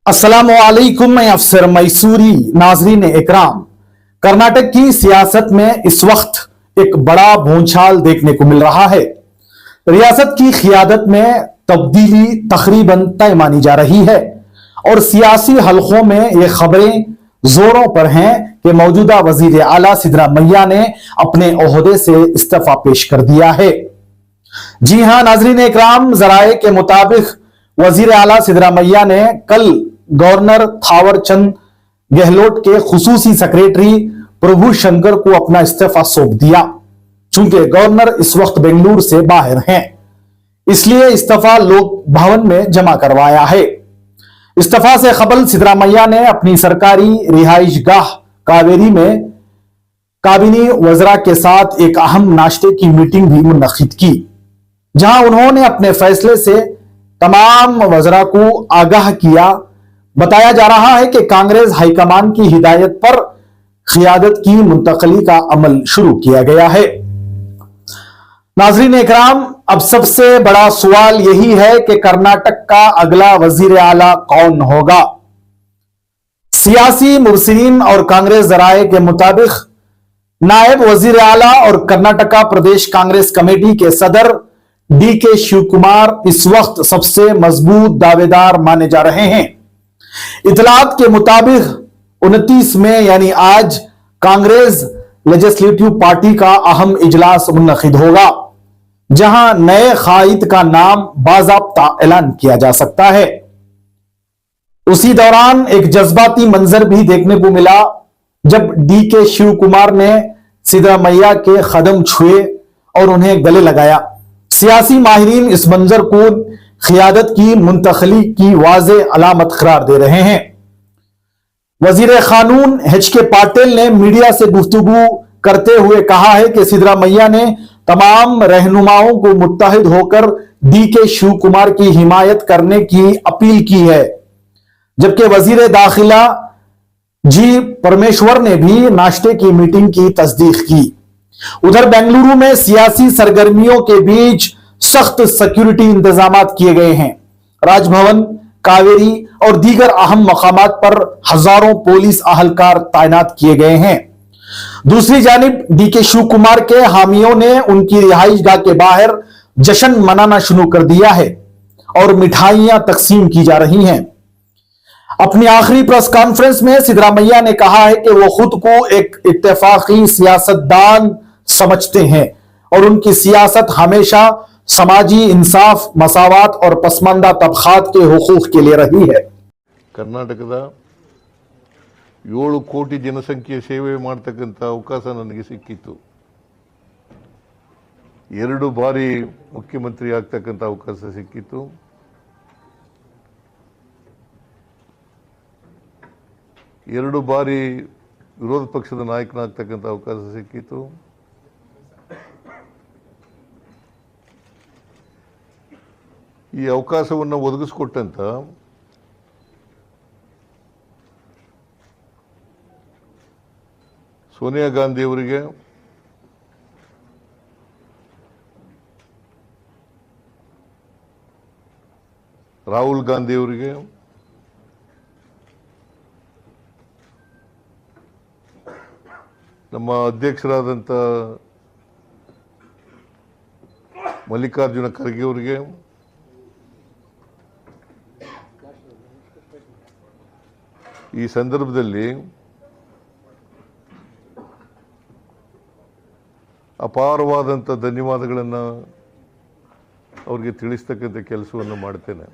अस्सलामुअलैकुम, मैं अफसर मैसूरी। नाजरीन इकराम, कर्नाटक की सियासत में इस वक्त एक बड़ा भूचाल देखने को मिल रहा है। रियासत की क़ियादत में तब्दीली तकरीबन तय मानी जा रही है और सियासी हलकों में ये खबरें जोरों पर हैं कि मौजूदा वजीर आला सिद्धरामैया ने अपने ओहदे से इस्तीफा पेश कर दिया है। जी हां नाजरीन इकराम, जराए के मुताबिक वजीर आला सिद्धरामैया ने कल गवर्नर थावर चंद गहलोत के खुसूसी सेक्रेटरी प्रभु शंकर को अपना इस्तीफा सौंप दिया। चूंकि गवर्नर इस वक्त बेंगलुरु से बाहर हैं, इसलिए इस्तीफा लोक भवन में जमा करवाया है। इस्तीफा से कबल सिद्धरामैया ने अपनी सरकारी रिहाइश गाह कावेरी में काबिनी वज़रा के साथ एक अहम नाश्ते की मीटिंग भी मुनक्किद की, जहां उन्होंने अपने फैसले से तमाम वज़रा को आगाह किया। बताया जा रहा है कि कांग्रेस हाईकमान की हिदायत पर क़ियादत की मुंतकली का अमल शुरू किया गया है। नाज़रीन इकराम, अब सबसे बड़ा सवाल यही है कि कर्नाटक का अगला वजीर आला कौन होगा। सियासी मुबसरीन और कांग्रेस जराए के मुताबिक नायब वजीर आला और कर्नाटका प्रदेश कांग्रेस कमेटी के सदर DK शिव कुमार इस वक्त सबसे मजबूत दावेदार माने जा रहे हैं। इतलात के मुताबिक 29 में यानी आज कांग्रेस लेजिस्लेटिव पार्टी का अहम इजलास मुनक्किद होगा, जहां नए कायद का नाम बाज़ाब्ता ऐलान किया जा सकता है। उसी दौरान एक जज्बाती मंजर भी देखने को मिला जब DK शिव कुमार ने सिद्धरामैया के कदम छुए और उन्हें गले लगाया। सियासी माहिरीन इस मंजर को क़ियादत की मुंतकली की वाज़े अलामत करार दे रहे हैं। वजीर कानून HK पाटिल ने मीडिया से गुफ्तगू करते हुए कहा है कि सिद्धरामैया ने तमाम रहनुमाओं को मुत्तहिद होकर DK शिव कुमार की हिमायत करने की अपील की है, जबकि वजीर दाखिला G परमेश्वर ने भी नाश्ते की मीटिंग की तस्दीक की। उधर बेंगलुरु में सियासी सरगर्मियों के बीच सख्त सिक्योरिटी इंतजामात किए गए हैं। राजभवन, कावेरी और दीगर अहम मकामात पर हजारों पुलिस अहलकार तैनात किए गए हैं। दूसरी जानिब DK शिव कुमार के हामियों ने उनकी रिहाइश गाह के बाहर जश्न मनाना शुरू कर दिया है और मिठाइयां तकसीम की जा रही हैं। अपनी आखिरी प्रेस कॉन्फ्रेंस में सिद्धरामैया ने कहा है कि वो खुद को एक इत्तेफाकी सियासतदान समझते हैं और उनकी सियासत हमेशा समाजी इंसाफ, मसावात और पसमानदा तबकात के हुकूक के लिए रही है। कर्नाटकದ 7 ಕೋಟಿ ಜನಸಂಖ್ಯೆ ಸೇವೆ ಮಾಡತಕ್ಕಂತ ಅವಕಾಶ ನನಗೆ ಸಿಕ್ಕಿತ್ತು। 2 ಬಾರಿ ಮುಖ್ಯಮಂತ್ರಿ ಆಗತಕ್ಕಂತ ಅವಕಾಶ ಸಿಕ್ಕಿತ್ತು। 2 ಬಾರಿ ವಿರೋಧ ಪಕ್ಷದ ನಾಯಕನಾಗತಕ್ಕಂತ ಅವಕಾಶ ಸಿಕ್ಕಿತ್ತು। ಈ ಅವಕಾಶವನ್ನು ಒದಗಿಸಿಕೊಟ್ಟಂತ ಸೋನಿಯಾ ಗಾಂಧಿ ಅವರಿಗೆ, ರಾಹುಲ್ ಗಾಂಧಿ ಅವರಿಗೆ, ನಮ್ಮ ಅಧ್ಯಕ್ಷರಾದಂಥ ಮಲ್ಲಿಕಾರ್ಜುನ ಖರ್ಗೆ ಅವರಿಗೆ, ಈ ಸಂದರ್ಭದಲ್ಲಿ ಅಪಾರವಾದಂಥ ಧನ್ಯವಾದಗಳನ್ನು ಅವರಿಗೆ ತಿಳಿಸ್ತಕ್ಕಂಥ ಕೆಲಸವನ್ನು ಮಾಡ್ತೇನೆ।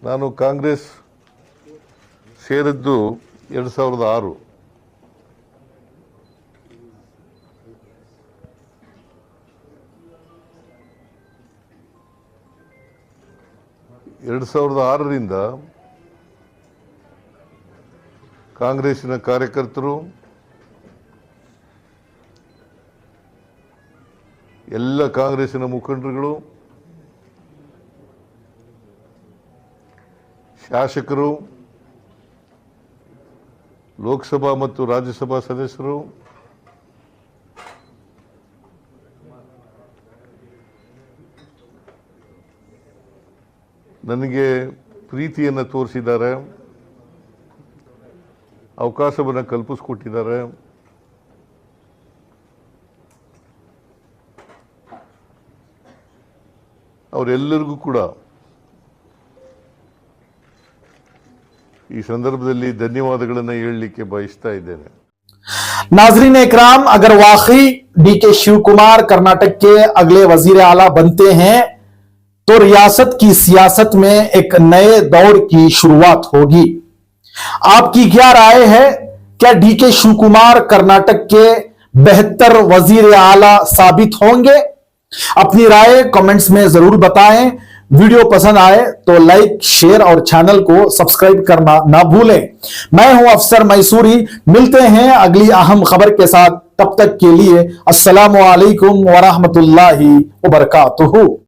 ನಾನು ಕಾಂಗ್ರೆಸ್ ಸೇರಿದ್ದು 2006। 2006ರಿಂದ ಕಾಂಗ್ರೆಸ್ಸಿನ ಕಾರ್ಯಕರ್ತರು, ಎಲ್ಲ ಕಾಂಗ್ರೆಸ್ಸಿನ ಮುಖಂಡರುಗಳು, ಶಾಸಕರು, ಲೋಕಸಭಾ ಮತ್ತು ರಾಜ್ಯಸಭಾ ಸದಸ್ಯರು, ನನಗೆ ಪ್ರೀತಿಯನ್ನು ತೋರಿಸಿದ್ದಾರೆ, ಅವಕಾಶವನ್ನು ಕಲ್ಪಿಸಿಕೊಟ್ಟಿದ್ದಾರೆ. ಅವರೆಲ್ಲರಿಗೂ ಕೂಡ ಈ ಸಂದರ್ಭದಲ್ಲಿ ಧನ್ಯವಾದಗಳನ್ನು ಹೇಳಲಿಕ್ಕೆ ಬಯಸ್ತಾ ಇದ್ದೇನೆ. नाजरीन इकराम, अगर वाकई डीके शिव कुमार कर्नाटक के अगले वजीर आला बनते हैं तो रियासत की सियासत में एक नए दौर की शुरुआत होगी. आपकी क्या राय है? क्या डीके शिव कुमार कर्नाटक के बेहतर वजीर आला साबित होंगे? अपनी राय कमेंट्स में जरूर बताएं. वीडियो पसंद आए तो लाइक, शेयर और चैनल को सब्सक्राइब करना ना भूलें. मैं हूं अफसर मैसूरी. मिलते हैं अगली अहम खबर के साथ. तब तक के लिए अस्सलामु अलैकुम व रहमतुल्लाहि व बरकातुहू.